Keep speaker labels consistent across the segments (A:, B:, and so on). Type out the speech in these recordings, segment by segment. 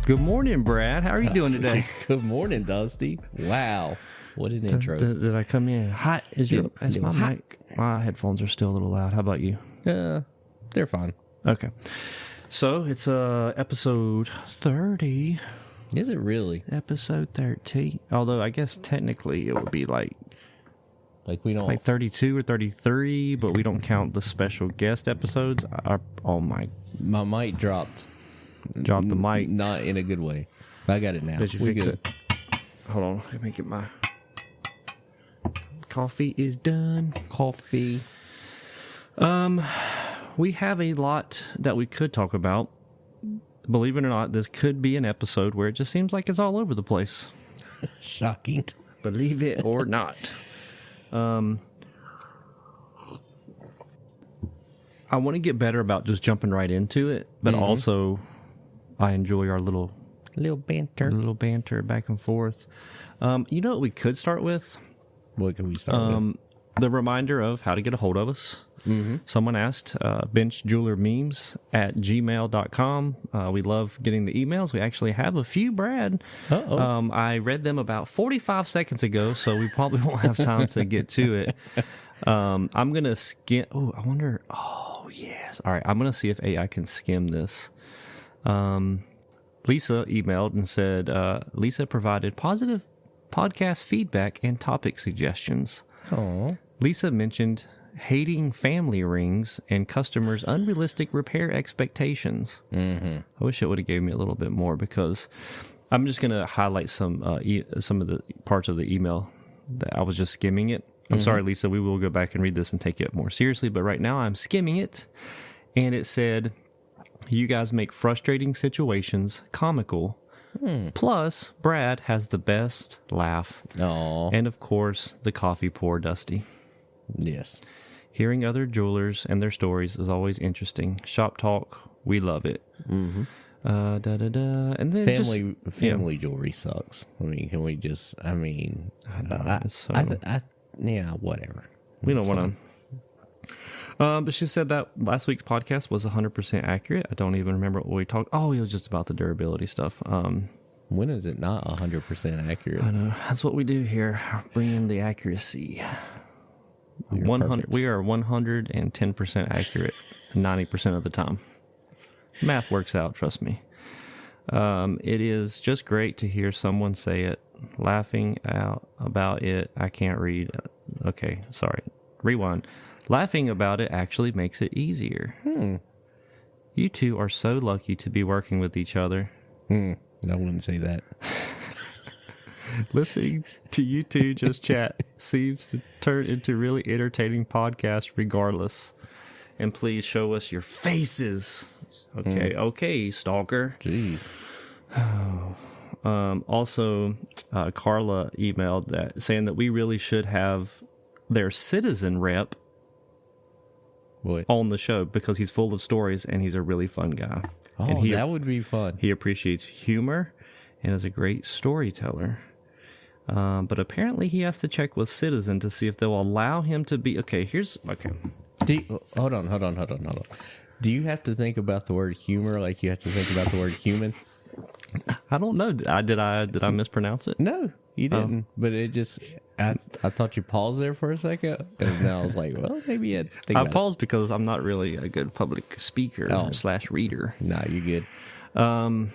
A: Good morning, Brad. How are you doing today?
B: Good morning, Dusty. Wow. What an intro.
A: Did I come in hot? Is my mic? My headphones are still a little loud. How about you?
B: They're fine.
A: Okay. So it's episode 30.
B: Is it really?
A: Episode 30. Although I guess technically it would be like
B: we don't...
A: like 32 or 33, but we don't count the special guest episodes. Oh my.
B: My mic dropped.
A: Dropped the mic.
B: Not in a good way. I got it now.
A: Did you fix it? Hold on. Let me get my... Coffee is done.
B: Coffee.
A: We have a lot that we could talk about. Believe it or not, this could be an episode where it just seems like it's all over the place.
B: Shocking.
A: Believe it or not. I want to get better about just jumping right into it, but also I enjoy our little banter back and forth. You know what we could start with?
B: What can we start with?
A: The reminder of how to get a hold of us. Someone asked, benchjewelermemes@gmail.com. We love getting the emails. We actually have a few, Brad. I read them about 45 seconds ago, so we probably won't have time to get to it. I'm going to skim. Oh, I wonder. Oh, yes. All right. I'm going to see if AI can skim this. Lisa emailed and said, Lisa provided positive podcast feedback and topic suggestions.
B: Oh.
A: Lisa mentioned hating family rings and customers' unrealistic repair expectations. I wish it would have gave me a little bit more, because I'm just going to highlight some of the parts of the email that I was just skimming it. I'm sorry, Lisa, we will go back and read this and take it more seriously, but right now I'm skimming it, and it said, you guys make frustrating situations comical. Plus, Brad has the best laugh.
B: Aww.
A: And of course, the coffee pour, Dusty.
B: Yes.
A: Hearing other jewelers and their stories is always interesting. Shop talk, we love it. And then
B: family jewelry sucks. I mean, can we just? I mean, yeah, whatever.
A: We don't want to. But she said that last week's podcast was 100% accurate. I don't even remember what we talked. Oh, it was just about the durability stuff.
B: When is it not 100% accurate?
A: I know. That's what we do here. Bring in the accuracy. 100. We are 110% accurate 90% of the time. Math works out, trust me. It is just great to hear someone say it. Laughing out about it. I can't read. Okay, sorry. Rewind. Laughing about it actually makes it easier. You two are so lucky to be working with each other.
B: I wouldn't say that.
A: Listening to you two just chat seems to turn into really entertaining podcast regardless. And please show us your faces. Okay, stalker.
B: Jeez.
A: Also, Carla emailed that saying that we really should have their citizen rep on the show, because he's full of stories and he's a really fun guy.
B: Oh, that would be fun.
A: He appreciates humor and is a great storyteller. But apparently he has to check with Citizen to see if they'll allow him to be... Okay.
B: Hold on. Do you have to think about the word humor like you have to think about the word human?
A: I don't know. Did I mispronounce it?
B: No, you didn't. But it just... I thought you paused there for a second, and then I was like, well, maybe I'd think about it.
A: I paused because I'm not really a good public speaker / reader.
B: Nah, you're good. All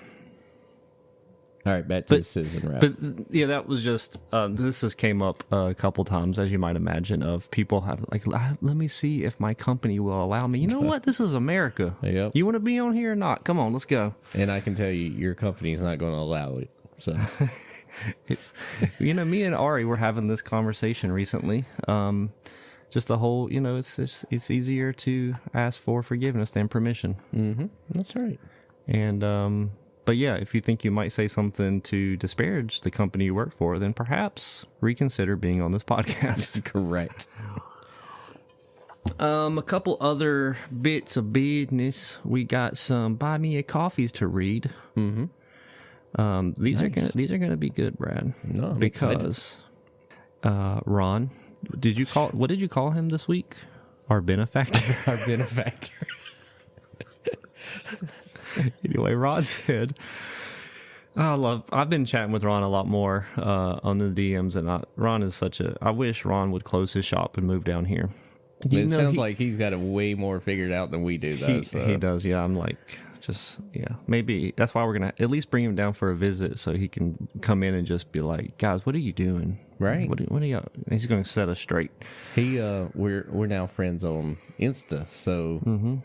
B: right, back to the citizen rap.
A: But yeah, that was just, this has came up a couple times, as you might imagine, of people have like, let me see if my company will allow me. You know what? This is America.
B: Yep.
A: You want to be on here or not? Come on, let's go.
B: And I can tell you, your company is not going to allow it. So...
A: It's, me and Ari were having this conversation recently. Just the whole, it's easier to ask for forgiveness than permission.
B: That's right.
A: And, but yeah, if you think you might say something to disparage the company you work for, then perhaps reconsider being on this podcast.
B: Correct.
A: A couple other bits of business. We got some Buy Me a Coffees to read. These are gonna be good, Brad.
B: No, I'm
A: because Ron, what did you call him this week? Our benefactor.
B: Our benefactor.
A: Anyway, Ron said I've been chatting with Ron a lot more on the DMs, and Ron is I wish Ron would close his shop and move down here.
B: It sounds like he's got it way more figured out than we do, though.
A: He does, yeah. I'm like, maybe that's why we're going to at least bring him down for a visit so he can come in and just be like, guys, what are you doing?
B: Right.
A: What are y'all? He's going to set us straight.
B: We're now friends on Insta, so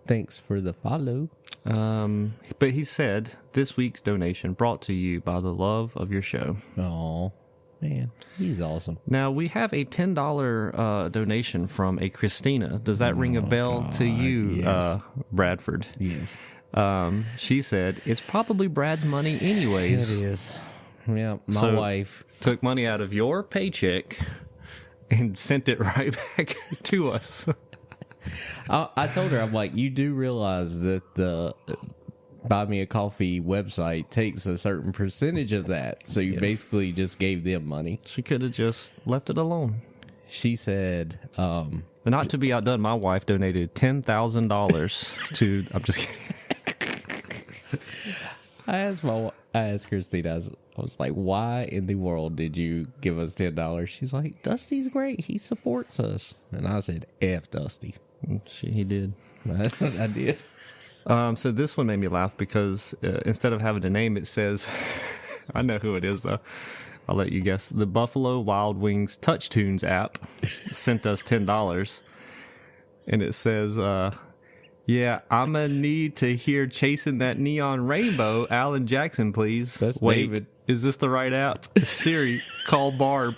B: thanks for the follow.
A: But he said, this week's donation brought to you by the love of your show.
B: Oh, man, he's awesome.
A: Now, we have a $10 donation from a Christina. Does that ring a bell to you,
B: yes.
A: Bradford?
B: Yes.
A: She said, it's probably Brad's money anyways.
B: It is. Yeah, my wife
A: took money out of your paycheck and sent it right back to us.
B: I told her, I'm like, you do realize that the Buy Me a Coffee website takes a certain percentage of that. So you basically just gave them money.
A: She could have just left it alone.
B: She said,
A: not to be outdone, my wife donated $10,000 to, I'm just kidding.
B: I asked Christina, I was like, why in the world did you give us $10? She's like, Dusty's great. He supports us. And I said, F Dusty.
A: He did.
B: I did.
A: So this one made me laugh because instead of having a name, it says, I know who it is though. I'll let you guess. The Buffalo Wild Wings Touch Tunes app sent us $10. And it says, yeah, I'm going to need to hear Chasing That Neon Rainbow, Alan Jackson, please.
B: That's
A: Wait,
B: David.
A: Is this the right app? Siri, call Barb.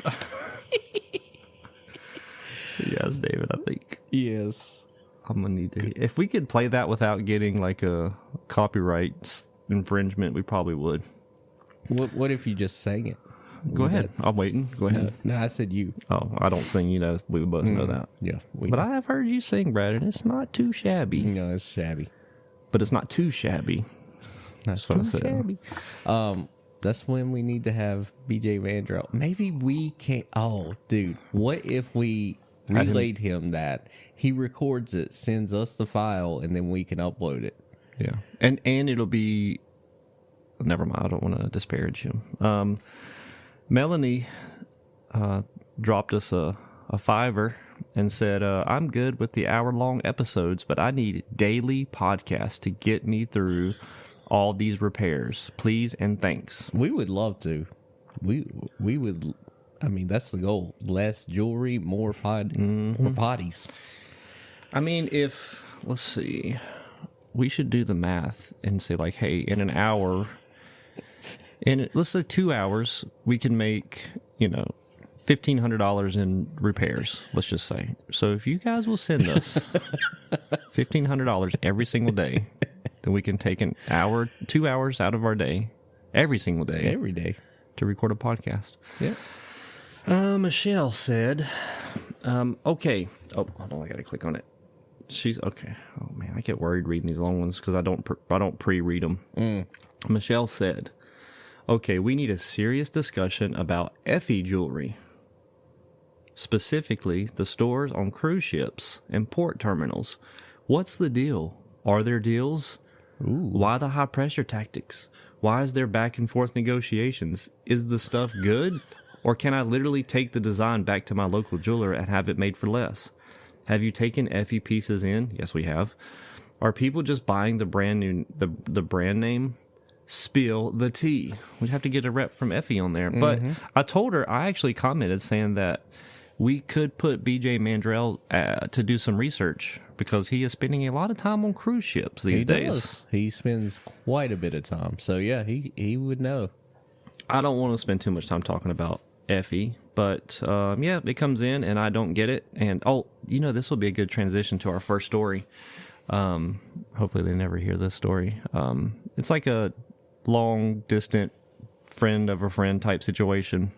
A: Yes, David, I think.
B: Yes.
A: I'm going to need to. If we could play that without getting like a copyright infringement, we probably would.
B: What if you just sang it?
A: Go ahead. I'm waiting. Go ahead.
B: No, I said you.
A: Oh, I don't sing. You know, we both know that.
B: Yeah.
A: But I have heard you sing, Brad, and it's not too shabby.
B: No, it's shabby.
A: But it's not too shabby.
B: That's too shabby. That's when we need to have BJ Mandrell. Maybe we can't. Oh, dude. What if we relayed him that he records it, sends us the file, and then we can upload it?
A: Yeah. And it'll be. Never mind. I don't want to disparage him. Melanie dropped us a $5 and said, I'm good with the hour-long episodes, but I need daily podcasts to get me through all these repairs. Please and thanks.
B: We would love to. We would. I mean, that's the goal. Less jewelry, more more potties.
A: I mean, let's see, we should do the math and say like, hey, in an hour, let's say 2 hours, we can make, $1,500 in repairs, let's just say. So if you guys will send us $1,500 every single day, then we can take 2 hours out of our day, every single day.
B: Every day.
A: To record a podcast.
B: Yeah.
A: Michelle said, okay. Oh, hold on, I gotta click on it. She's okay. Oh man, I get worried reading these long ones because I don't pre-read them. Michelle said, okay, we need a serious discussion about Effie jewelry. Specifically, the stores on cruise ships and port terminals. What's the deal? Are there deals?
B: Ooh.
A: Why the high pressure tactics? Why is there back and forth negotiations? Is the stuff good? Or can I literally take the design back to my local jeweler and have it made for less? Have you taken Effie pieces in? Yes, we have. Are people just buying the brand name? Spill the tea. We have to get a rep from Effie on there. But I told her, I actually commented saying that we could put BJ Mandrell to do some research because he is spending a lot of time on cruise ships these days.
B: He spends quite a bit of time. So, yeah, he would know.
A: I don't want to spend too much time talking about Effie, but yeah, it comes in and I don't get it. And, this will be a good transition to our first story. Hopefully they never hear this story. It's like a long, distant friend of a friend type situation.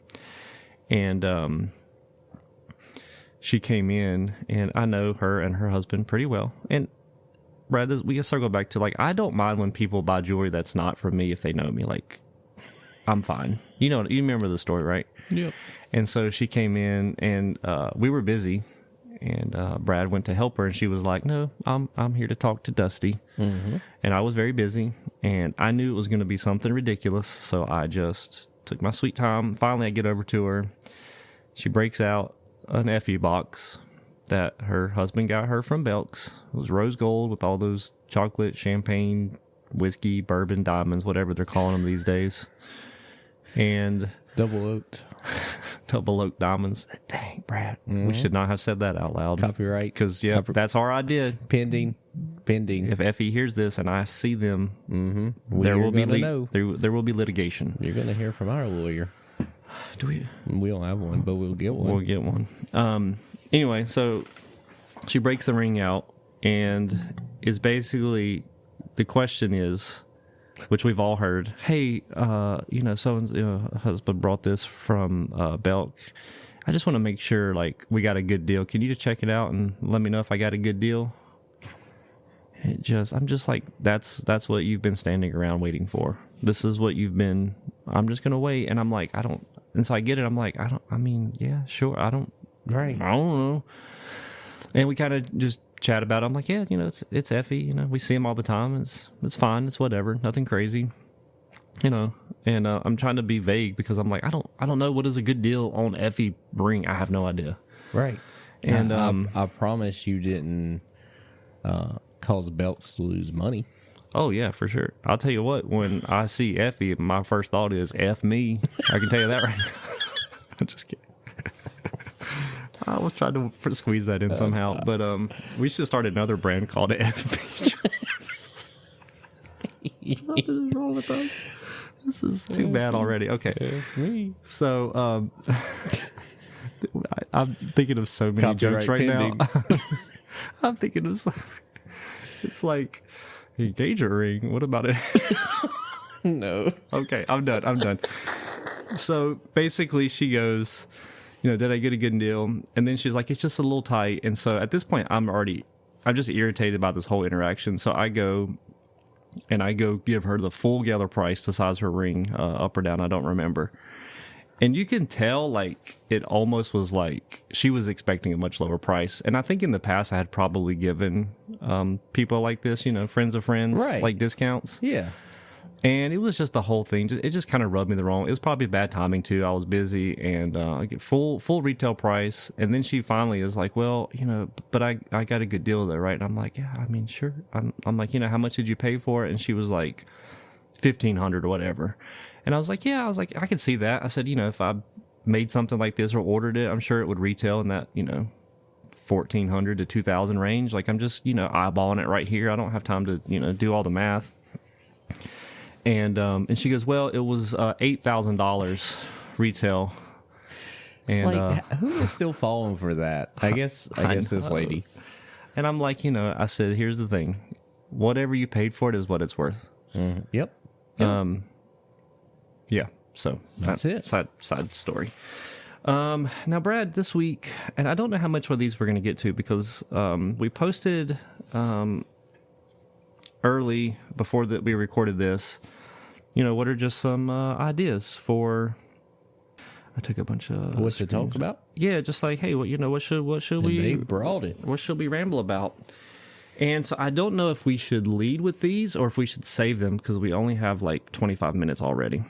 A: And she came in, and I know her and her husband pretty well. And Brad, we can circle back to, I don't mind when people buy jewelry that's not from me if they know me. I'm fine. You remember the story, right?
B: Yep.
A: And so she came in, and we were busy, And Brad went to help her, and she was like, "No, I'm here to talk to Dusty." Mm-hmm. And I was very busy, and I knew it was going to be something ridiculous, so I just took my sweet time. Finally, I get over to her. She breaks out an Effie box that her husband got her from Belk's. It was rose gold with all those chocolate, champagne, whiskey, bourbon, diamonds, whatever they're calling them these days. And
B: double oak
A: diamonds. Dang, Brad, we should not have said that out loud.
B: Copyright.
A: Because, that's our idea.
B: Pending.
A: If Effie hears this and I see them,
B: there will be
A: litigation.
B: You're going to hear from our lawyer.
A: Do we?
B: We don't have one, but we'll get one.
A: We'll get one. Anyway, so she breaks the ring out, and is basically, the question is, which we've all heard, hey, someone's husband brought this from Belk. I just want to make sure, like, we got a good deal. Can you just check it out and let me know if I got a good deal? I'm just like, that's what you've been standing around waiting for. This is what you've been, I'm just going to wait. And I'm like, and so I get it. I'm like, yeah, sure. I don't know. And we kind of just chat about it. I'm like, yeah, it's Effie, we see him all the time. It's fine. It's whatever. Nothing crazy, and I'm trying to be vague because I'm like, I don't know what is a good deal on Effie ring. I have no idea.
B: Right.
A: And
B: I promise you didn't cause Belts to lose money.
A: Oh yeah, for sure. I'll tell you what, when I see Effie, my first thought is F me. I can tell you that right now. I'm just kidding. I was trying to squeeze that in somehow, but we should start another brand called FB. What is wrong with us? This is too bad already. Okay, so I'm thinking of so many jokes right now. I'm thinking of it's like engagement ring. What about it?
B: No.
A: Okay, I'm done. So basically, she goes, did I get a good deal? And then she's like, it's just a little tight. And so at this point, I'm just irritated about this whole interaction. So I go give her the full gather price to size her ring, up or down. I don't remember. And you can tell, like, it almost was like she was expecting a much lower price. And I think in the past I had probably given people like this, friends of friends,
B: right,
A: like discounts.
B: Yeah.
A: And it was just the whole thing. It just kind of rubbed me the wrong. It was probably bad timing too. I was busy, and I get full retail price. And then she finally is like, well, but I got a good deal though, right? And I'm like, yeah, I mean, sure. I'm like, how much did you pay for it? And she was like, $1,500 or whatever. And I was like, yeah, I could see that. I said, if I made something like this or ordered it, I'm sure it would retail in that, $1,400 to $2,000 range. Like, I'm just, eyeballing it right here. I don't have time to, do all the math. And she goes, well, it was $8,000 retail.
B: It's like, who is still falling for that? I guess this lady.
A: And I'm like, I said, here's the thing. Whatever you paid for it is what it's worth.
B: Yep.
A: Yeah. So
B: that's it.
A: Side story. Now, Brad, this week, and I don't know how much of these we're going to get to because we posted early before that we recorded this. What are just some ideas for? I took a bunch of
B: what to talk about.
A: Yeah, just like, hey, what should we?
B: They brought it.
A: What should we ramble about? And so I don't know if we should lead with these or if we should save them because we only have like 25 minutes already.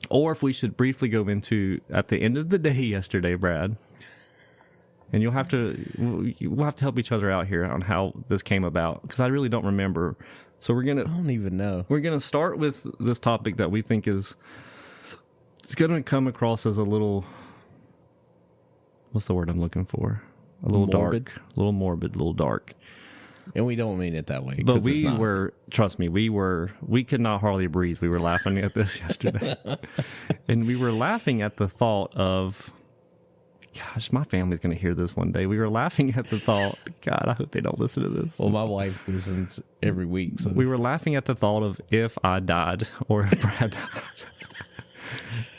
A: Or if we should briefly go into at the end of the day yesterday, Brad. And we'll have to help each other out here on how this came about because I really don't remember. So I don't even know. We're gonna start with this topic that we think it's gonna come across as a little. What's the word I'm looking for? A little
B: morbid.
A: Dark, a little morbid, a little dark.
B: And we don't mean it that way.
A: But trust me, we could not hardly breathe. We were laughing at this yesterday. And we were laughing at the thought of, gosh, my family's going to hear this one day. We were laughing at the thought, God, I hope they don't listen to this.
B: Well, my wife listens every week. So.
A: We were laughing at the thought of if I died or if Brad died.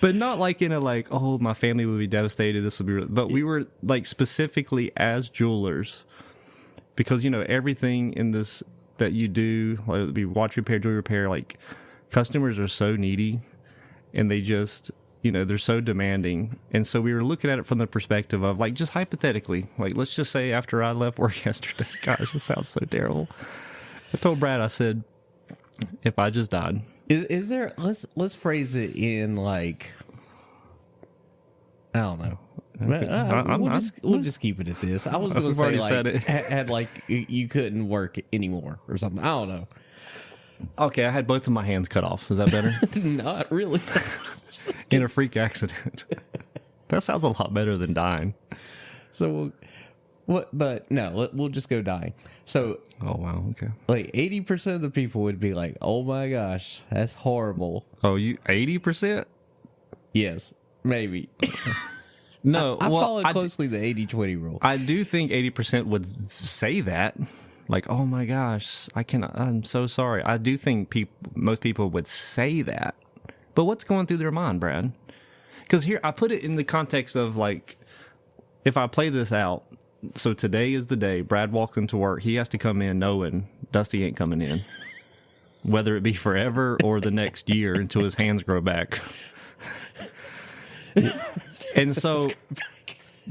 A: But not like in a like, oh, my family would be devastated. This would be, but we were like specifically as jewelers. Because, everything in this that you do, like be watch repair, jewelry repair, like customers are so needy and they just, they're so demanding. And so we were looking at it from the perspective of, like, just hypothetically, like, let's just say after I left work yesterday, gosh, this sounds so terrible. I told Brad, I said, if I just died.
B: Is there, let's phrase it in, like, I don't know. We'll just keep it at this. I was going to say, like, had like you couldn't work anymore or something. I don't know.
A: Okay, I had both of my hands cut off. Is that better?
B: Not really.
A: In a freak accident. That sounds a lot better than dying.
B: So, what? But no, we'll just go dying. So,
A: oh wow, okay.
B: Like 80% of the people would be like, "Oh my gosh, that's horrible."
A: Oh, 80%?
B: Yes, maybe.
A: No,
B: I followed closely the 80-20 rule.
A: I do think 80% would say that. Like, oh my gosh, I'm so sorry. I do think most people would say that. But what's going through their mind, Brad? Because here, I put it in the context of, like, if I play this out, so today is the day Brad walks into work, he has to come in knowing Dusty ain't coming in. Whether it be forever or the next year until his hands grow back. And so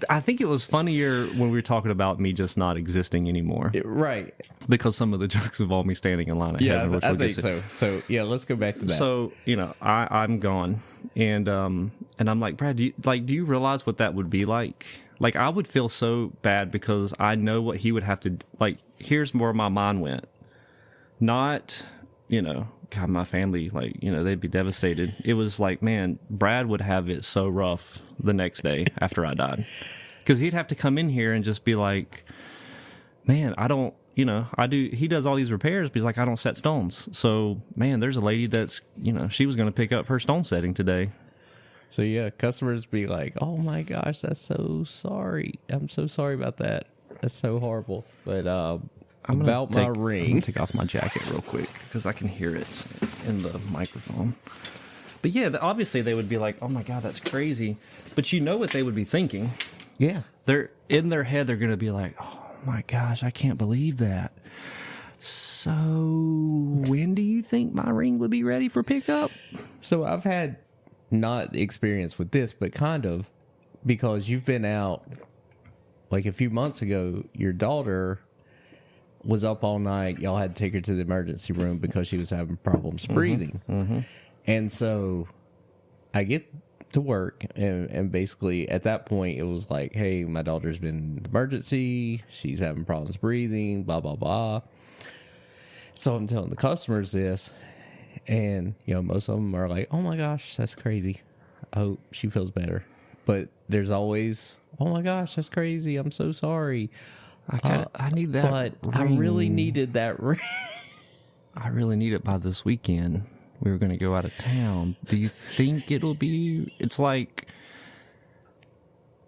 A: I think it was funnier when we were talking about me just not existing anymore.
B: Right.
A: Because some of the jokes involve me standing in line ahead.
B: Yeah, I think so. So, yeah, let's go back to that.
A: So, I'm gone. And I'm like, Brad, do you realize what that would be like? Like, I would feel so bad because I know what he would have to, like, here's where my mind went. Not, God, my family, like, they'd be devastated. It was like, man, Brad would have it so rough the next day after I died. Because he'd have to come in here and just be like, man, I don't, he does all these repairs, but he's like, I don't set stones. So, man, there's a lady that's, she was going to pick up her stone setting today.
B: So, yeah, customers be like, oh my gosh, that's so sorry. I'm so sorry about that. That's so horrible. But, I'm gonna
A: take off my jacket real quick because I can hear it in the microphone. But yeah, obviously they would be like, "Oh my God, that's crazy," but you know what they would be thinking?
B: Yeah,
A: they're in their head. They're gonna be like, "Oh my gosh, I can't believe that." So when do you think my ring would be ready for pickup?
B: So I've had not experience with this, but kind of because you've been out. Like a few months ago, your daughter was up all night. Y'all had to take her to the emergency room because she was having problems breathing. Mm-hmm. And so I get to work, and basically at that point it was like, hey, my daughter's been in the emergency. She's having problems breathing, blah, blah, blah. So I'm telling the customers this, and, most of them are like, oh my gosh, that's crazy. I hope she feels better. But there's always, oh my gosh, that's crazy. I'm so sorry.
A: I need that.
B: But ring. I really needed that ring.
A: I really need it by this weekend. We were going to go out of town. Do you think it'll be? It's like,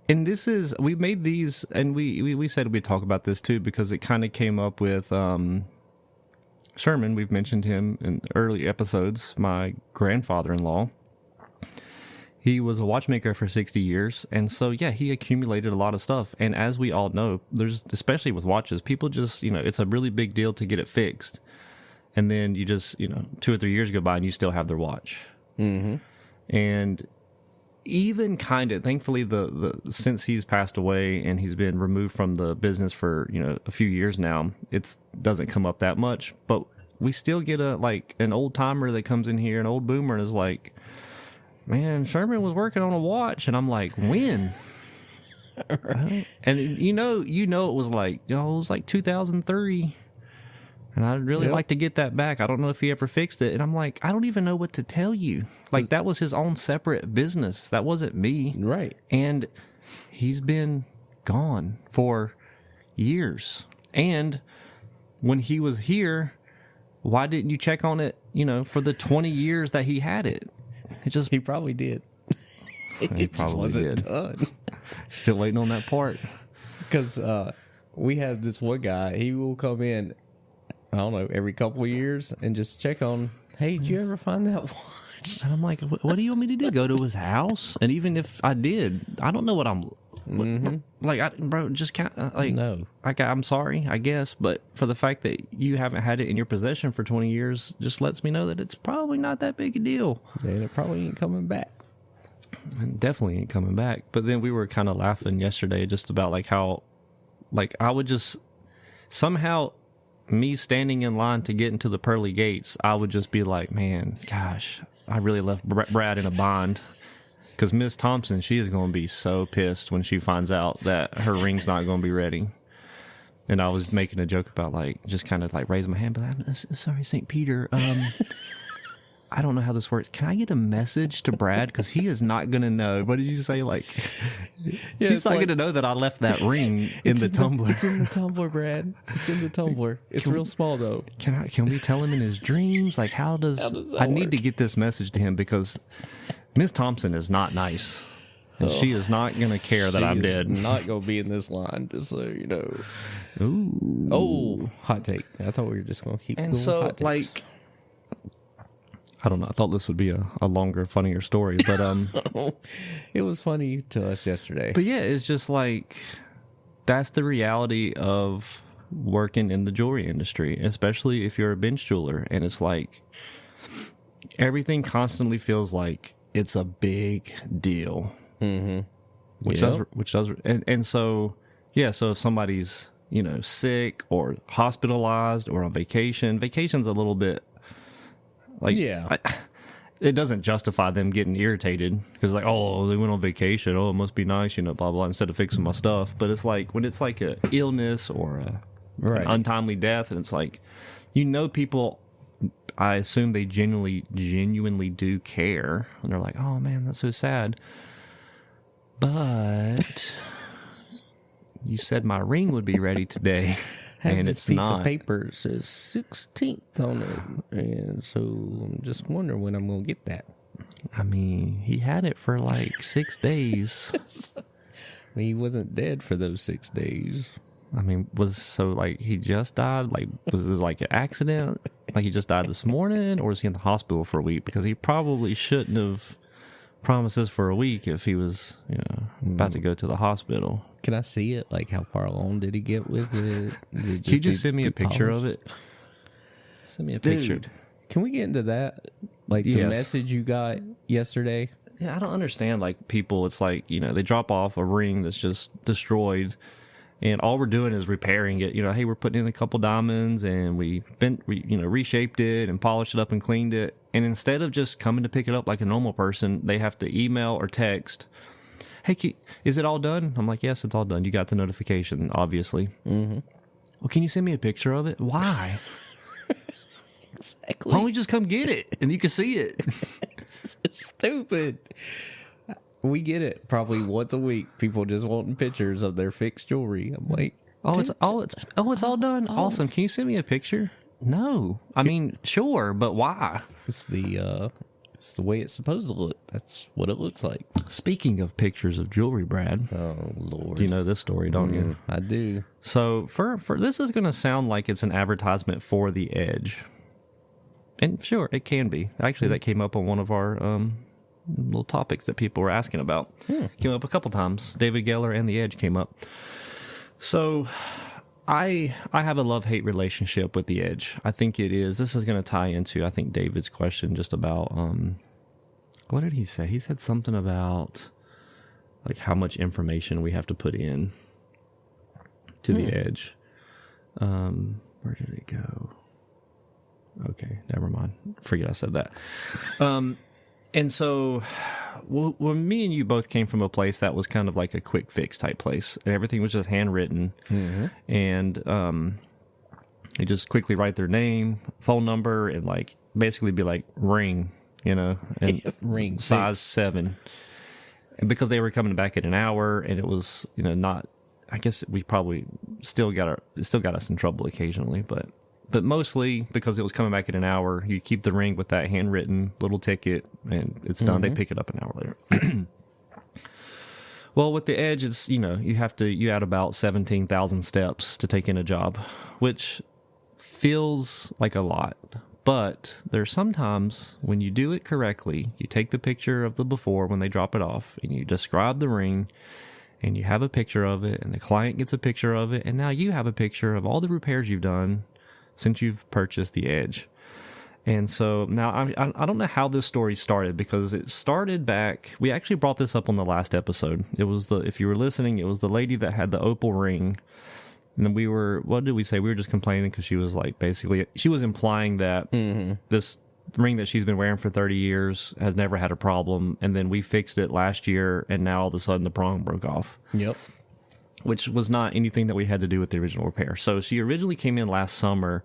A: and this is, we made these, and we said we'd talk about this too because it kind of came up with Sherman. We've mentioned him in early episodes. My grandfather-in-law. He was a watchmaker for 60 years, and so, yeah, he accumulated a lot of stuff. And as we all know, there's, especially with watches, people just, it's a really big deal to get it fixed. And then you just, 2 or 3 years go by and you still have their watch. Mm-hmm. And even kind of, thankfully, since he's passed away and he's been removed from the business for, a few years now, it doesn't come up that much. But we still get an old timer that comes in here, an old boomer, and is like, man, Sherman was working on a watch, and I'm like, when? Right. And it was like 2003, and I'd really like to get that back. I don't know if he ever fixed it, and I'm like, I don't even know what to tell you. Like, that was his own separate business. That wasn't me,
B: right? And
A: he's been gone for years. And when he was here, why didn't you check on it? For the 20 years that he had it.
B: He probably did.
A: He probably wasn't done. Still waiting on that part.
B: Because we have this one guy. He will come in, I don't know, every couple of years and just check on, hey, did you ever find that watch?
A: And I'm like, what do you want me to do? Go to his house? And even if I did, I don't know what I'm... Mm-hmm. Just can't...
B: no.
A: I'm sorry, I guess, but for the fact that you haven't had it in your possession for 20 years just lets me know that it's probably not that big a deal.
B: And it probably ain't coming back.
A: definitely ain't coming back. But then we were kind of laughing yesterday just about like how, like I would just somehow me standing in line to get into the pearly gates, I would just be like, man, gosh, I really left Brad in a bind. Because Miss Thompson, she is going to be so pissed when she finds out that her ring's not going to be ready. And I was making a joke about like, just kind of like raise my hand, but I'm sorry, St. Peter. I don't know how this works. Can I get a message to Brad? Because he is not going to know. What did you say? Like, he's not going to know that I left that ring in the tumbler.
B: It's in the tumbler, Brad. It's in the tumbler. It's real small, though.
A: Can we tell him in his dreams? Like, how does I need
B: work?
A: to get this message to him because Miss Thompson is not nice. And she is not going to care that I'm dead.
B: Not going to be in this line, just so you know.
A: Ooh.
B: Oh, hot take. I thought we were just going to keep
A: And
B: doing
A: so,
B: hot takes.
A: like, I don't know. I thought this would be a longer, funnier story, but
B: it was funny to us yesterday.
A: But yeah, it's just like that's the reality of working in the jewelry industry, especially if you're a bench jeweler, and it's like everything constantly feels like it's a big deal. Mm-hmm. Which does, and so yeah. So if somebody's sick or hospitalized or on vacation's a little bit. Like,
B: yeah,
A: it doesn't justify them getting irritated because, like, oh, they went on vacation. Oh, it must be nice, blah, blah, instead of fixing my stuff. But it's like when it's like a illness or an untimely death, and it's like, people, I assume they genuinely do care. And they're like, oh, man, that's so sad. But you said my ring would be ready today.
B: And this piece of paper says 16th on it, and so I'm just wondering when I'm going to get that.
A: I mean, he had it for like 6 days.
B: He wasn't dead for those 6 days.
A: I mean, he just died? Like, was this like an accident? Like he just died this morning, or was he in the hospital for a week? Because he probably shouldn't have promised this for a week if he was, about to go to the hospital.
B: Can I see it? Like, how far along did he get with it?
A: Can you just send me a picture of it? Send me a picture.
B: Dude, can we get into that? Like, the message you got yesterday?
A: Yeah, I don't understand, like, people, it's like, they drop off a ring that's just destroyed, and all we're doing is repairing it. Hey, we're putting in a couple diamonds, and we reshaped it and polished it up and cleaned it. And instead of just coming to pick it up like a normal person, they have to email or text, hey, is it all done? I'm like, yes, it's all done. You got the notification, obviously. Mm-hmm. Well, can you send me a picture of it? Why?
B: Exactly.
A: Why don't we just come get it and you can see it?
B: It's stupid. We get it probably once a week. People just wanting pictures of their fixed jewelry. I'm like,
A: it's all done. Awesome. Can you send me a picture? No. I mean, sure, but why?
B: It's the way it's supposed to look. That's what it looks like.
A: Speaking of pictures of jewelry, Brad.
B: Oh, Lord.
A: You know this story, don't you?
B: I do.
A: So for this is going to sound like it's an advertisement for the Edge. And sure, it can be. Actually, that came up on one of our little topics that people were asking about. Came up a couple times. David Geller and the Edge came up. So I have a love-hate relationship with the Edge. I think it is. This is going to tie into, I think, David's question just about, what did he say? He said something about, like, how much information we have to put in to the Edge. Where did it go? Okay, never mind. Forget I said that. And so, when me and you both came from a place that was kind of like a quick fix type place, and everything was just handwritten, and you just quickly write their name, phone number, and like basically be like ring, and
B: ring
A: size 7, and because they were coming back in an hour, and it was not. I guess we probably still got us in trouble occasionally, but mostly because it was coming back in an hour, you keep the ring with that handwritten little ticket, and it's done. They pick it up an hour later. Well, with the Edge, it's you add about 17,000 steps to take in a job, which feels like a lot. But there's sometimes when you do it correctly, you take the picture of the before when they drop it off, and you describe the ring, and you have a picture of it, and the client gets a picture of it, and now you have a picture of all the repairs you've done since you've purchased the Edge. And so now I don't know how this story started, because it started back. We actually brought this up on the last episode. It was if you were listening, it was the lady that had the opal ring. And then what did we say? We were just complaining because she was like, basically, she was implying that this ring that she's been wearing for 30 years has never had a problem. And then we fixed it last year, and now all of a sudden the prong broke off.
B: Yep.
A: Which was not anything that we had to do with the original repair. So she originally came in last summer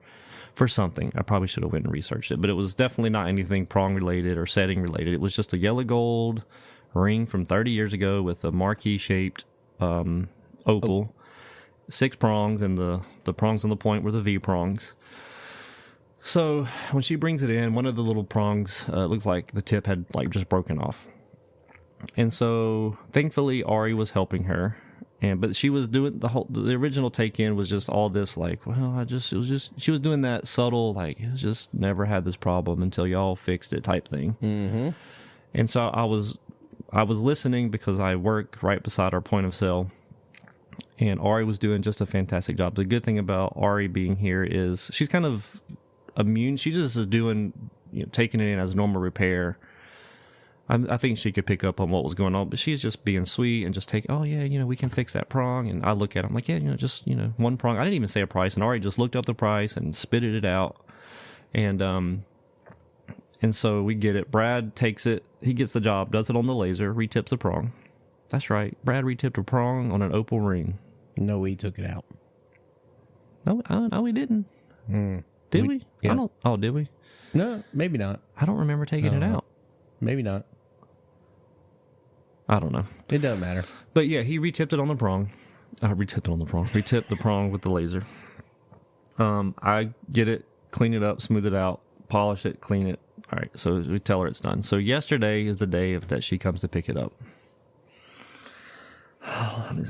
A: for something. I probably should have went and researched it, but it was definitely not anything prong related or setting related. It was just a yellow gold ring from 30 years ago with a marquee shaped opal, 6 prongs, and the prongs on the point were the V prongs. So when she brings it in, one of the little prongs looks like the tip had like just broken off. And so thankfully Ari was helping her. But she was doing the original take in was just all this like, well, she was doing that subtle, like, it just never had this problem until y'all fixed it type thing. Mm-hmm. And so I was listening because I work right beside our point of sale, and Ari was doing just a fantastic job. The good thing about Ari being here is she's kind of immune. She just is doing, taking it in as normal repair. I think she could pick up on what was going on, but she's just being sweet and just oh yeah, we can fix that prong. And I look at it, I'm like, yeah, just, one prong. I didn't even say a price, and Ari just looked up the price and spitted it out. And so we get it. Brad takes it. He gets the job, does it on the laser, retips the prong. That's right. Brad retipped a prong on an opal ring.
B: No, we took it out.
A: No, we didn't. Did we?
B: Yeah.
A: Did we?
B: No, maybe not.
A: I don't remember taking it out.
B: Maybe not.
A: I don't know.
B: It doesn't matter.
A: But yeah, he retipped it on the prong. Retipped the prong with the laser. I get it, clean it up, smooth it out, polish it, clean it. All right, so we tell her it's done. So yesterday is the day that she comes to pick it up.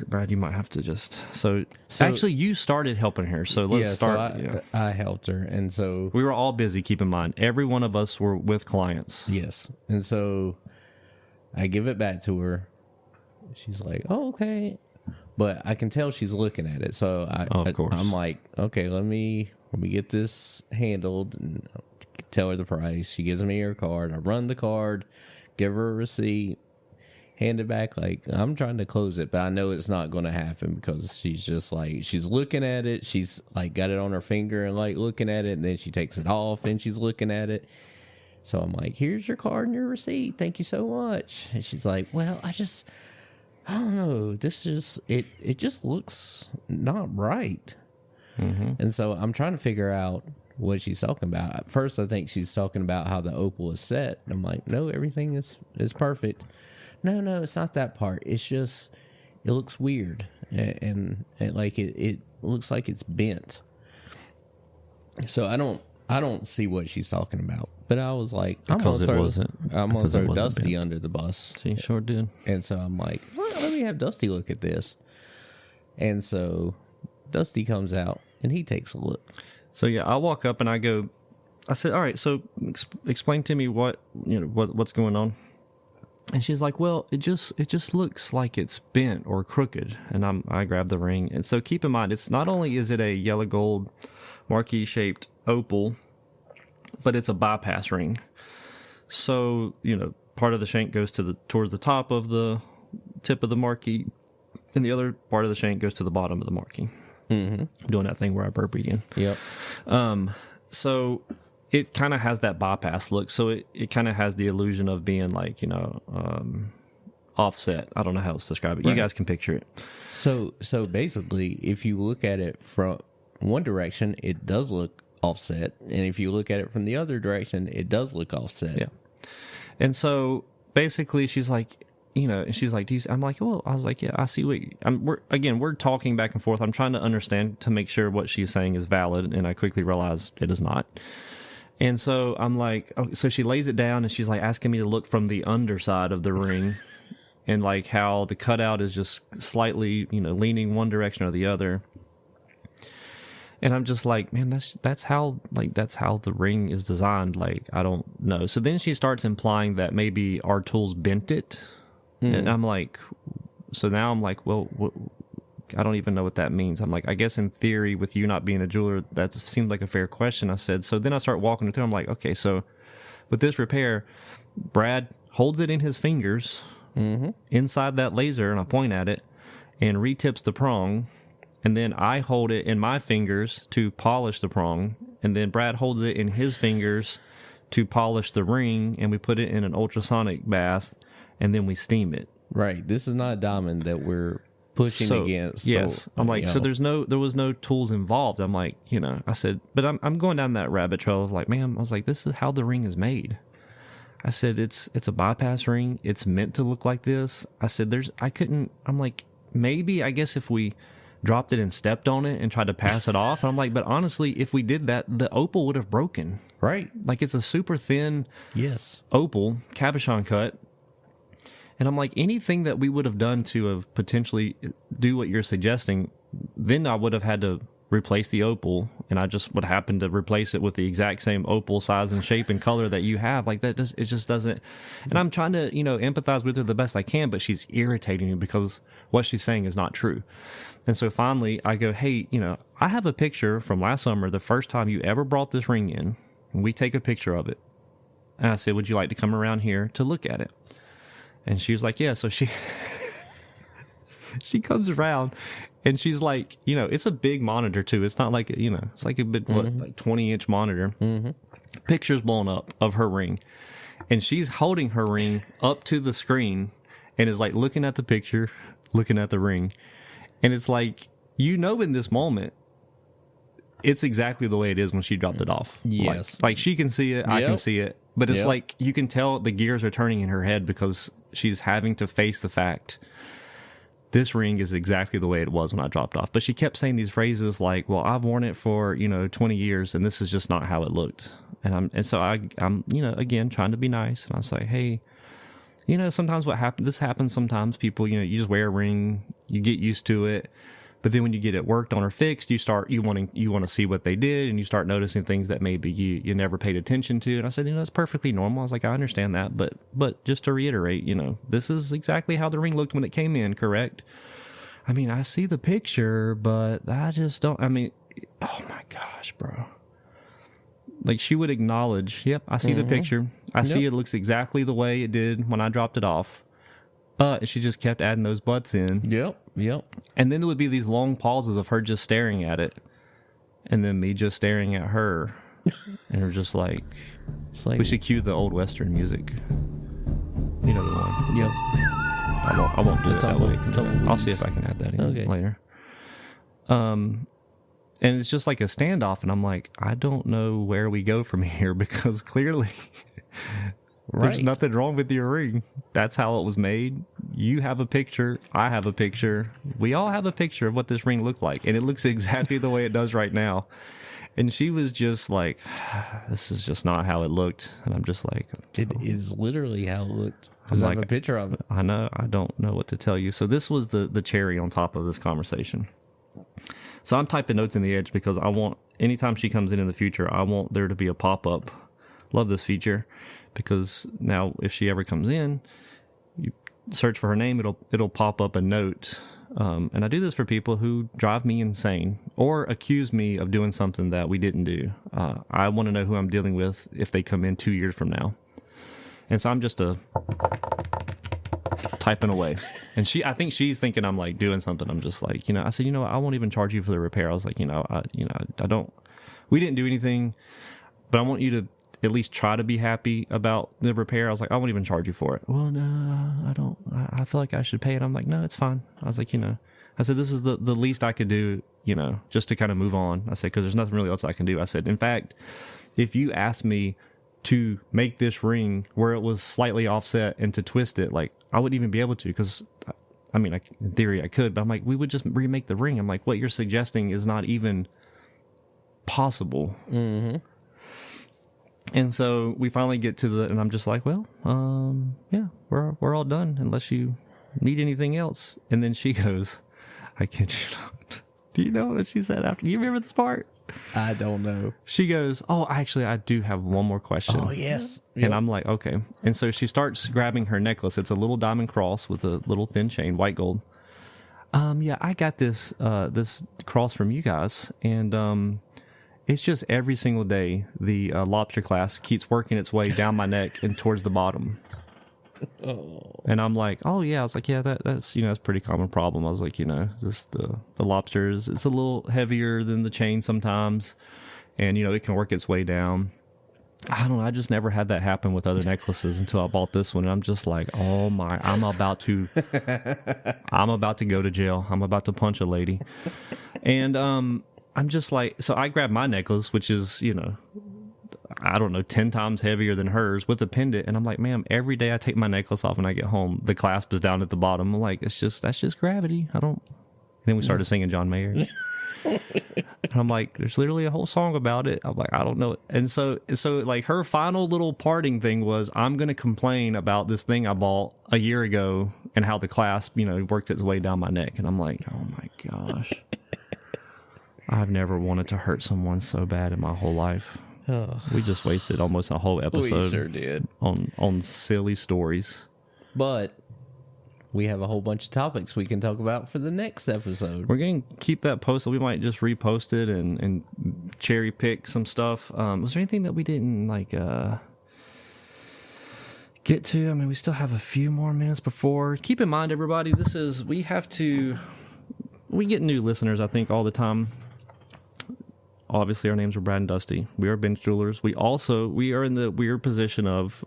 A: Brad, you might have to just... So actually, you started helping her, so let's start.
B: So I helped her, and so...
A: We were all busy, keep in mind. Every one of us were with clients.
B: Yes, and so I give it back to her. She's like, oh, okay. But I can tell she's looking at it, so
A: of course.
B: I'm like, okay, let me get this handled and tell her the price. She gives me her card. I run the card, give her a receipt, hand it back. Like, I'm trying to close it, but I know it's not going to happen because she's just like, she's looking at it. She's like got it on her finger and like looking at it, and then she takes it off and she's looking at it. So I'm like, here's your card and your receipt. Thank you so much. And she's like, well, I don't know. It just looks not right. Mm-hmm. And so I'm trying to figure out what she's talking about. At first, I think she's talking about how the opal is set. And I'm like, no, everything is perfect. No, it's not that part. It's just, it looks weird. And like it looks like it's bent. So I don't see what she's talking about. But I was like, I'm going to throw Dusty bent under the bus.
A: She sure did.
B: And so I'm like, well, let me have Dusty look at this. And so Dusty comes out and he takes a look.
A: So yeah, I walk up and I said, all right, so explain to me what's going on. And she's like, well, it just looks like it's bent or crooked. And I grab the ring. And so keep in mind, it's not only is it a yellow gold marquee shaped opal, but it's a bypass ring. So, part of the shank goes towards the top of the tip of the marquee, and the other part of the shank goes to the bottom of the marquee. Mm-hmm. I'm doing that thing where I burp again.
B: Yep.
A: So it kind of has that bypass look. So it kind of has the illusion of being like, offset. I don't know how else to describe it. Right. You guys can picture it.
B: So basically, if you look at it from one direction, it does look offset, and if you look at it from the other direction, it does look offset.
A: Yeah. And so basically she's like, and she's like, I'm like, well, I was like, yeah, I see we're talking back and forth. I'm trying to understand to make sure what she's saying is valid, and I quickly realized it is not. And so I'm like, so she lays it down and she's like asking me to look from the underside of the ring and like how the cutout is just slightly, leaning one direction or the other. And I'm just like, man, that's how the ring is designed. Like, I don't know. So then she starts implying that maybe our tools bent it. Mm. And I'm like, so now I'm like, well, I don't even know what that means. I'm like, I guess in theory, with you not being a jeweler, that seemed like a fair question. I said, so then I start walking her through. I'm like, okay, so with this repair, Brad holds it in his fingers inside that laser, and I point at it and retips the prong. And then I hold it in my fingers to polish the prong. And then Brad holds it in his fingers to polish the ring. And we put it in an ultrasonic bath, and then we steam it.
B: Right. This is not a diamond that we're pushing against.
A: Yes.
B: So,
A: I'm like, so there was no tools involved. I'm like, I said, but I'm going down that rabbit trail of like, man, I was like, this is how the ring is made. I said, it's a bypass ring. It's meant to look like this. I said, I'm like, maybe, I guess if we dropped it and stepped on it and tried to pass it off. I'm like, but honestly, if we did that, the opal would have broken.
B: Right.
A: Like, it's a super thin opal, cabochon cut. And I'm like, anything that we would have done to have potentially do what you're suggesting, then I would have had to replace the opal, and I just would happen to replace it with the exact same opal size and shape and color that you have. Like, that it just doesn't. And I'm trying to, empathize with her the best I can, but she's irritating me because what she's saying is not true. And so finally I go, hey, I have a picture from last summer, the first time you ever brought this ring in, and we take a picture of it. And I said, would you like to come around here to look at it? And she was like, yeah. So she comes around, and she's like, it's a big monitor too. It's not like, it's like a bit, like 20-inch monitor. Pictures blown up of her ring. And she's holding her ring up to the screen and is like looking at the picture, looking at the ring. And it's like, in this moment, it's exactly the way it is when she dropped it off.
B: Yes.
A: Like she can see it, I can see it. But it's like, you can tell the gears are turning in her head because she's having to face the fact this ring is exactly the way it was when I dropped off. But she kept saying these phrases like, well, I've worn it for, 20 years and this is just not how it looked. And so I'm, again, trying to be nice. And I say, hey, sometimes this happens sometimes. People, you just wear a ring, you get used to it. But then when you get it worked on or fixed, you want to see what they did, and you start noticing things that maybe you never paid attention to. And I said, that's perfectly normal. I was like, I understand that, but just to reiterate, this is exactly how the ring looked when it came in, correct? I mean, I see the picture, but I just don't. I mean, oh my gosh, bro. Like, she would acknowledge, yep, I see the picture. I see it looks exactly the way it did when I dropped it off. But she just kept adding those buts in.
B: Yep.
A: And then there would be these long pauses of her just staring at it, and then me just staring at her. And we're just like, we should cue the old Western music. You know the one.
B: Yep.
A: I won't do it that way. I'll see if I can add that in later. And it's just like a standoff, and I'm like, I don't know where we go from here, because clearly there's nothing wrong with your ring. That's how it was made. You have a picture. I have a picture. We all have a picture of what this ring looked like, and it looks exactly the way it does right now. And she was just like, this is just not how it looked. And I'm just like,
B: it is literally how it looked. Because I have a picture of it.
A: I know. I don't know what to tell you. So this was the cherry on top of this conversation. So I'm typing notes in the Edge because I want, anytime she comes in the future, I want there to be a pop-up. Love this feature, because now if she ever comes in, you search for her name, it'll pop up a note. And I do this for people who drive me insane or accuse me of doing something that we didn't do. I want to know who I'm dealing with if they come in 2 years from now. And so I'm just typing away. And I think she's thinking I'm like doing something. I'm just like, I said, what, I won't even charge you for the repair. I was like, we didn't do anything, but I want you to at least try to be happy about the repair. I was like, I won't even charge you for it. Well, no, I don't. I feel like I should pay it. I'm like, no, it's fine. I was like, I said, this is the least I could do, just to kind of move on. I said, because there's nothing really else I can do. I said, in fact, if you asked me to make this ring where it was slightly offset and to twist it, like, I wouldn't even be able to, because I mean, in theory I could, but I'm like, we would just remake the ring. I'm like, what you're suggesting is not even possible. Mm-hmm. And so we finally get to and I'm just like, well, yeah, we're all done unless you need anything else. And then she goes, I kid you not. Do you know what she said after? Do you remember this part?
B: I don't know.
A: She goes, oh, actually, I do have one more question.
B: Oh, yes.
A: And I'm like, okay. And so she starts grabbing her necklace. It's a little diamond cross with a little thin chain, white gold. Yeah, I got this cross from you guys, and it's just every single day the lobster class keeps working its way down my neck and towards the bottom. Oh. And I'm like, oh yeah, I was like, yeah, that's that's a pretty common problem. I was like, just the lobsters, it's a little heavier than the chain sometimes, and it can work its way down. I don't know. I just never had that happen with other necklaces until I bought this one. And I'm just like, oh my, I'm about to go to jail. I'm about to punch a lady. And I'm just like, so I grabbed my necklace, which is, I don't know, 10 times heavier than hers with a pendant. And I'm like, ma'am, every day I take my necklace off when I get home, the clasp is down at the bottom. I'm like, that's just gravity. And then we started singing John Mayer. And I'm like, there's literally a whole song about it. I'm like, I don't know. And so like her final little parting thing was, I'm going to complain about this thing I bought a year ago and how the clasp, worked its way down my neck. And I'm like, oh my gosh. I've never wanted to hurt someone so bad in my whole life. Oh. We just wasted almost a whole episode.
B: We sure did.
A: On silly stories.
B: But we have a whole bunch of topics we can talk about for the next episode.
A: We're going to keep that posted. We might just repost it and cherry pick some stuff. Was there anything that we didn't get to? I mean, we still have a few more minutes before. Keep in mind, everybody, we get new listeners, I think, all the time. Obviously, our names are Brad and Dusty. We are bench jewelers. We are in the weird position of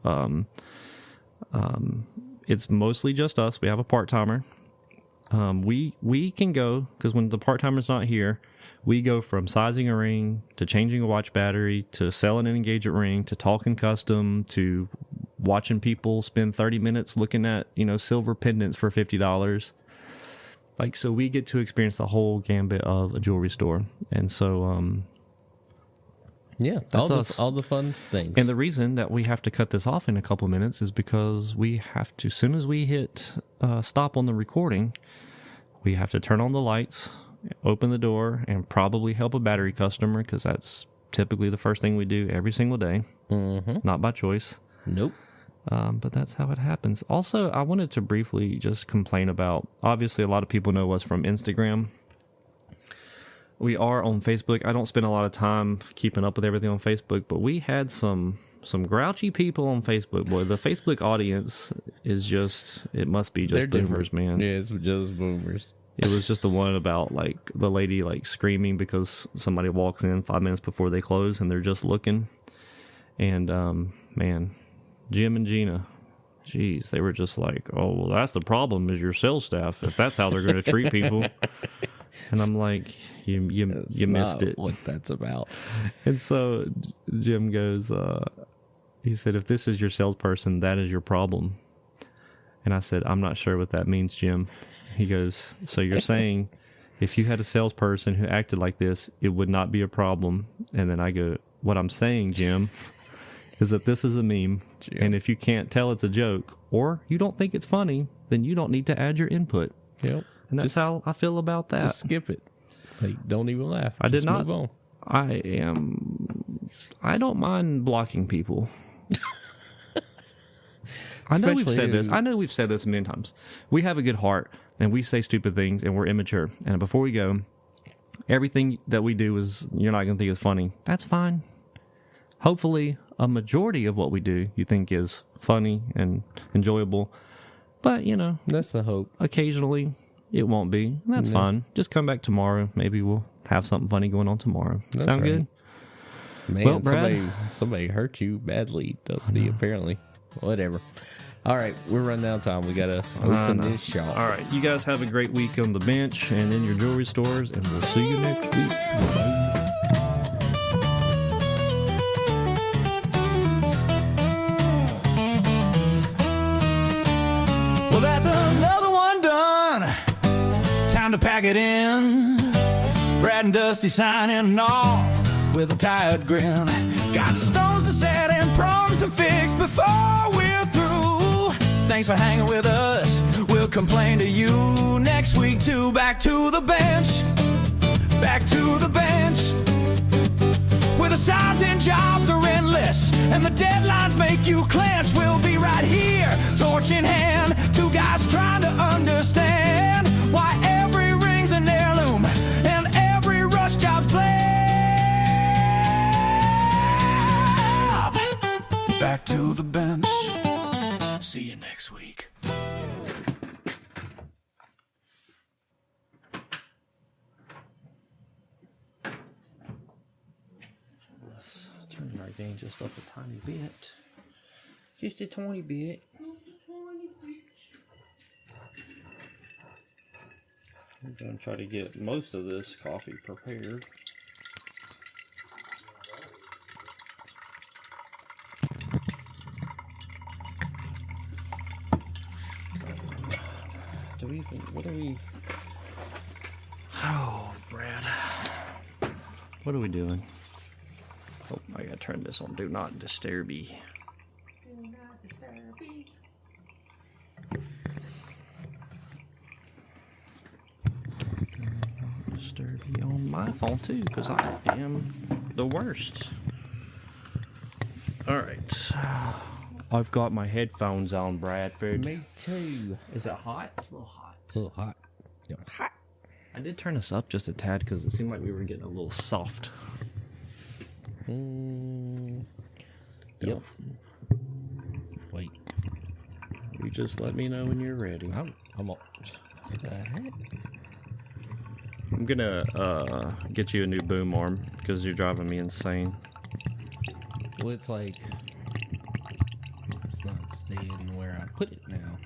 A: it's mostly just us. We have a part-timer. We can go, because when the part-timer's not here, we go from sizing a ring to changing a watch battery to selling an engagement ring to talking custom to watching people spend 30 minutes looking at, silver pendants for $50. So we get to experience the whole gambit of a jewelry store. And so,
B: yeah, that's all the fun things.
A: And the reason that we have to cut this off in a couple minutes is because we have to, as soon as we hit stop on the recording, we have to turn on the lights, open the door, and probably help a battery customer, because that's typically the first thing we do every single day. Mm-hmm. Not by choice.
B: Nope.
A: But that's how it happens. Also, I wanted to briefly just complain about, obviously a lot of people know us from Instagram. We are on Facebook. I don't spend a lot of time keeping up with everything on Facebook, but we had some grouchy people on Facebook. Boy, the Facebook audience is it must be just boomers, man.
B: Yeah, it's just boomers.
A: It was just the one about the lady screaming because somebody walks in 5 minutes before they close and they're just looking. And man, Jim and Gina, geez, they were just like, oh, well, that's the problem is your sales staff, if that's how they're going to treat people. And I'm like, you missed it.
B: What that's about.
A: And so Jim goes, he said, if this is your salesperson, that is your problem. And I said, I'm not sure what that means, Jim. He goes, so you're saying if you had a salesperson who acted like this, it would not be a problem. And then I go, what I'm saying, Jim, is that this is a meme. Jim. And if you can't tell it's a joke or you don't think it's funny, then you don't need to add your input.
B: Yep.
A: And that's how I feel about that.
B: Just skip it. Don't even laugh.
A: I did not.
B: Move
A: on. I don't mind blocking people. I know we've said this. I know we've said this many times. We have a good heart and we say stupid things and we're immature. And before we go, everything that we do you're not going to think is funny. That's fine. Hopefully a majority of what we do you think is funny and enjoyable. But,
B: that's the hope.
A: Occasionally it won't be. And that's fine. Just come back tomorrow. Maybe we'll have something funny going on tomorrow. That's Sound good?
B: Man, well, Brad, somebody hurt you badly, Dusty, apparently. Whatever. All right, we're running out of time. We got to open this shop.
A: All right, you guys have a great week on the bench and in your jewelry stores, and we'll see you next week. Bye.
C: Well, that's another one done. Time to pack it in. Brad and Dusty signing off with a tired grin. Got stones to set and prongs to fix before we're through. Thanks for hanging with us. We'll complain to you next week too. Back to the bench. Back to the bench. Where the sizing jobs are endless and the deadlines make you clench. We'll be right here, torch in hand. Two guys trying to understand why every back to the bench. See you next week.
A: Let's turn our gain just up a tiny bit. Just a tiny bit. I'm going to try to get most of this coffee prepared. Oh, Brad. What are we doing? Oh, I gotta turn this on. Do not disturb me.
B: Do not disturb me.
A: Disturb me on my phone too, because I am the worst. Alright. I've got my headphones on, Bradford.
B: Me too.
A: Is it hot? It's a little hot.
B: A little hot. Yeah, hot.
A: I did turn this up just a tad because it seemed like we were getting a little soft.
B: Yep. Wait.
A: You just let me know when you're ready.
B: I'm all. What the heck?
A: I'm gonna get you a new boom arm because you're driving me insane.
B: Well, it's like it's not staying where I put it now.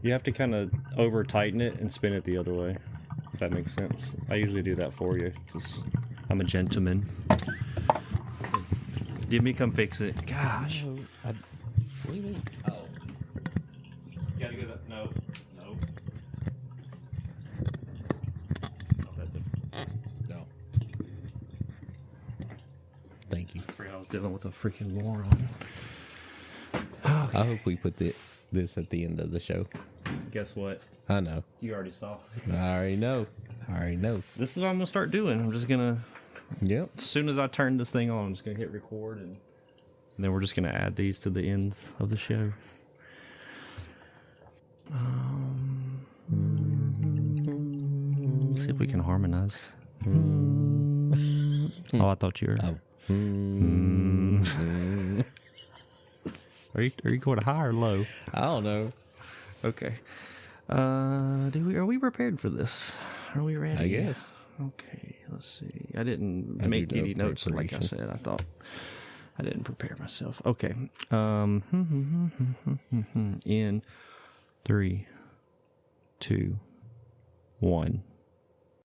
A: You have to kind of over tighten it and spin it the other way, if that makes sense. I usually do that for you because I'm a gentleman. Give me come fix it. Gosh.
B: No, what do you mean? Oh.
A: You gotta go that. No. Not that different.
B: No. Thank you.
A: I forgot I was dealing with a freaking moron.
B: I hope we put this at the end of the show.
A: Guess what?
B: I know.
A: You already saw.
B: I already know.
A: This is what I'm gonna start doing. I'm just gonna.
B: Yep.
A: As soon as I turn this thing on, I'm just gonna hit record, and then we're just gonna add these to the ends of the show. See if we can harmonize. Oh, I thought you were.
B: Oh.
A: Are you going high or low?
B: I don't know.
A: Okay. Are we prepared for this? Are we ready?
B: I guess.
A: Okay, let's see. I didn't make
B: do no
A: any notes like I
B: preparation.
A: said. I thought I didn't prepare myself. Okay. In 3, 2, 1.